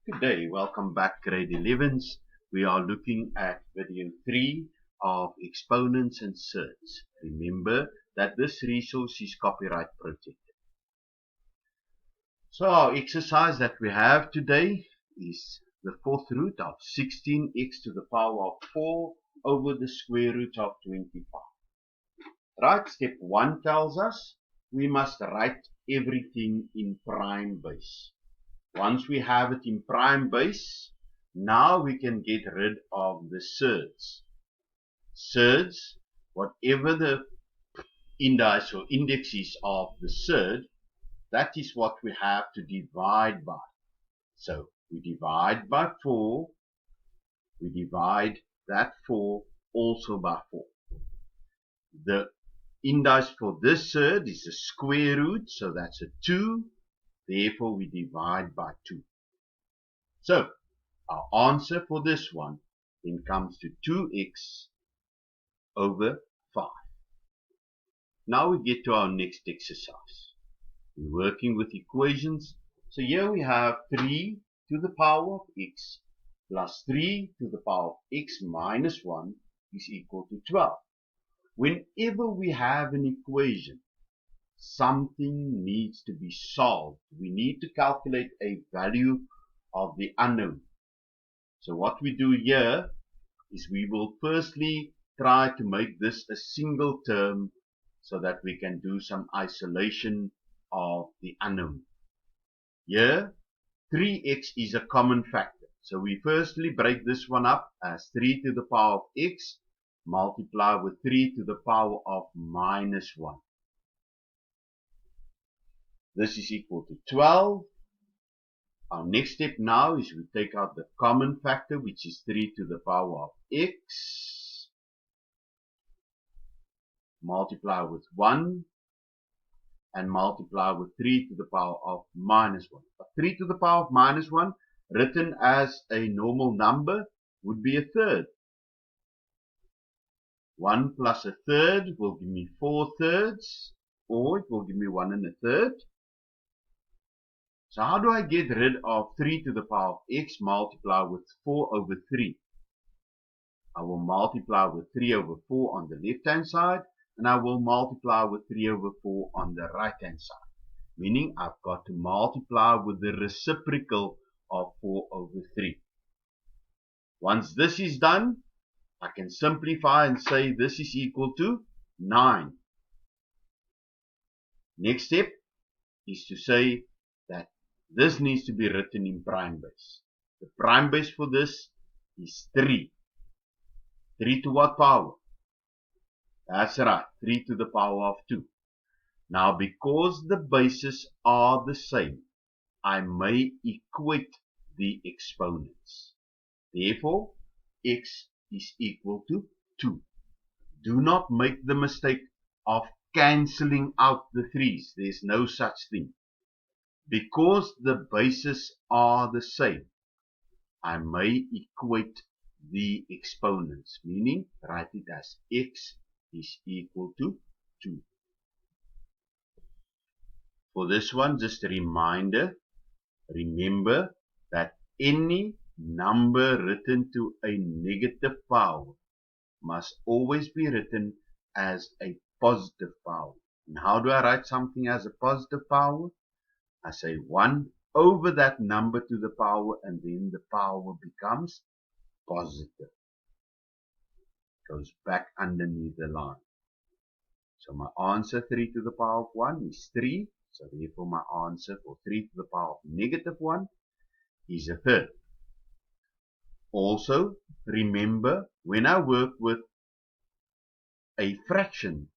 Good day, welcome back grade 11s. We are looking at video 3 of exponents and surds. Remember that this resource is copyright protected. So our exercise that we have today is the fourth root of 16x to the power of 4 over the square root of 25. Right, step 1 tells us we must write everything in prime base. Once we have it in prime base, now we can get rid of the surds. Surds, whatever the index or index is of the surd, that is what we have to divide by. So we divide by 4, we divide that 4 also by 4. The index for this surd is the square root, so that's a 2. Therefore, we divide by 2. So, our answer for this one then comes to 2x over 5. Now we get to our next exercise. We're working with equations. So here we have 3 to the power of x plus 3 to the power of x minus 1 is equal to 12. Whenever we have an equation, something needs to be solved. We need to calculate a value of the unknown. So what we do here is we will firstly try to make this a single term so that we can do some isolation of the unknown. Here, 3x is a common factor. So we firstly break this one up as 3 to the power of x multiply with 3 to the power of minus 1. This is equal to 12. Our next step now is we take out the common factor, which is 3 to the power of x, multiply with 1, and multiply with 3 to the power of minus 1. But 3 to the power of minus 1, written as a normal number, would be a third. 1 plus a third will give me 4 thirds, or it will give me 1 and a third. So how do I get rid of 3 to the power of x multiply with 4 over 3? I will multiply with 3 over 4 on the left hand side, and I will multiply with 3 over 4 on the right hand side. Meaning I've got to multiply with the reciprocal of 4 over 3. Once this is done, I can simplify and say this is equal to 9. Next step is to say that this needs to be written in prime base. The prime base for this is 3. 3 to what power? That's right, 3 to the power of 2. Now, because the bases are the same, I may equate the exponents. Therefore, x is equal to 2. Do not make the mistake of cancelling out the 3's. There's no such thing. Because the bases are the same, I may equate the exponents, meaning write it as x is equal to 2. For this one, just a reminder, remember that any number written to a negative power must always be written as a positive power. And how do I write something as a positive power? I say 1 over that number to the power, and then the power becomes positive. Goes back underneath the line. So my answer 3 to the power of 1 is 3. So therefore my answer for 3 to the power of negative 1 is a third. Also remember, when I work with a fraction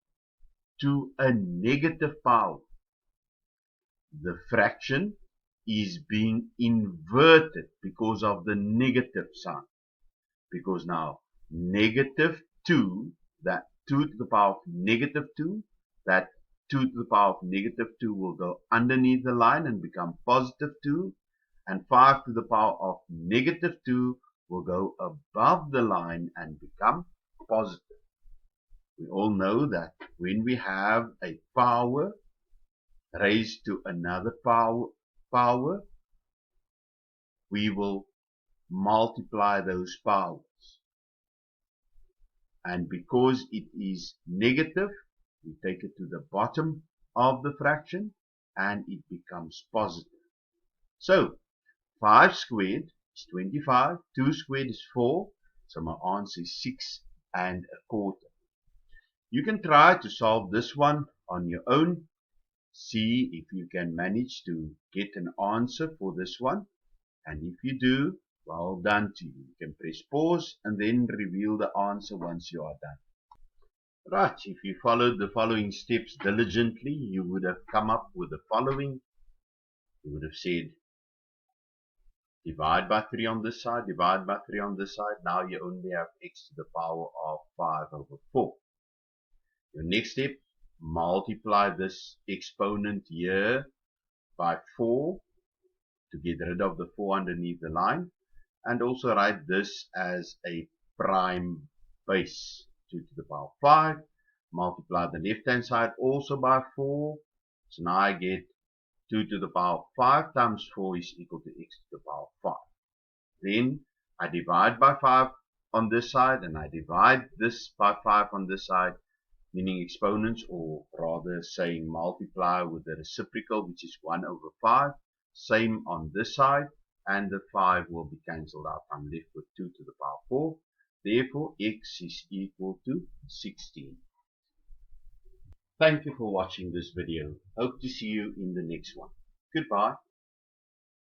to a negative power, the fraction is being inverted because of the negative sign. Because now negative 2, that 2 to the power of negative 2, that 2 to the power of negative 2 will go underneath the line and become positive 2, and 5 to the power of negative 2 will go above the line and become positive. We all know that when we have a power raised to another power, we will multiply those powers. And because it is negative, we take it to the bottom of the fraction and it becomes positive. So 5 squared is 25, 2 squared is 4, so my answer is 6 1/4. You can try to solve this one on your own. See if you can manage to get an answer for this one. And if you do, well done to you. You can press pause and then reveal the answer once you are done. Right, if you followed the following steps diligently, you would have come up with the following. You would have said, divide by 3 on this side, divide by 3 on this side. Now you only have x to the power of 5 over 4. Your next step, multiply this exponent here by 4 to get rid of the 4 underneath the line. And also write this as a prime base. 2 to the power 5. Multiply the left hand side also by 4. So now I get 2 to the power 5 times 4 is equal to x to the power 5. Then I divide by 5 on this side and I divide this by 5 on this side, meaning exponents, or rather saying multiply with the reciprocal, which is 1 over 5. Same on this side, and the 5 will be cancelled out. I'm left with 2 to the power 4. Therefore, x is equal to 16. Thank you for watching this video. Hope to see you in the next one. Goodbye.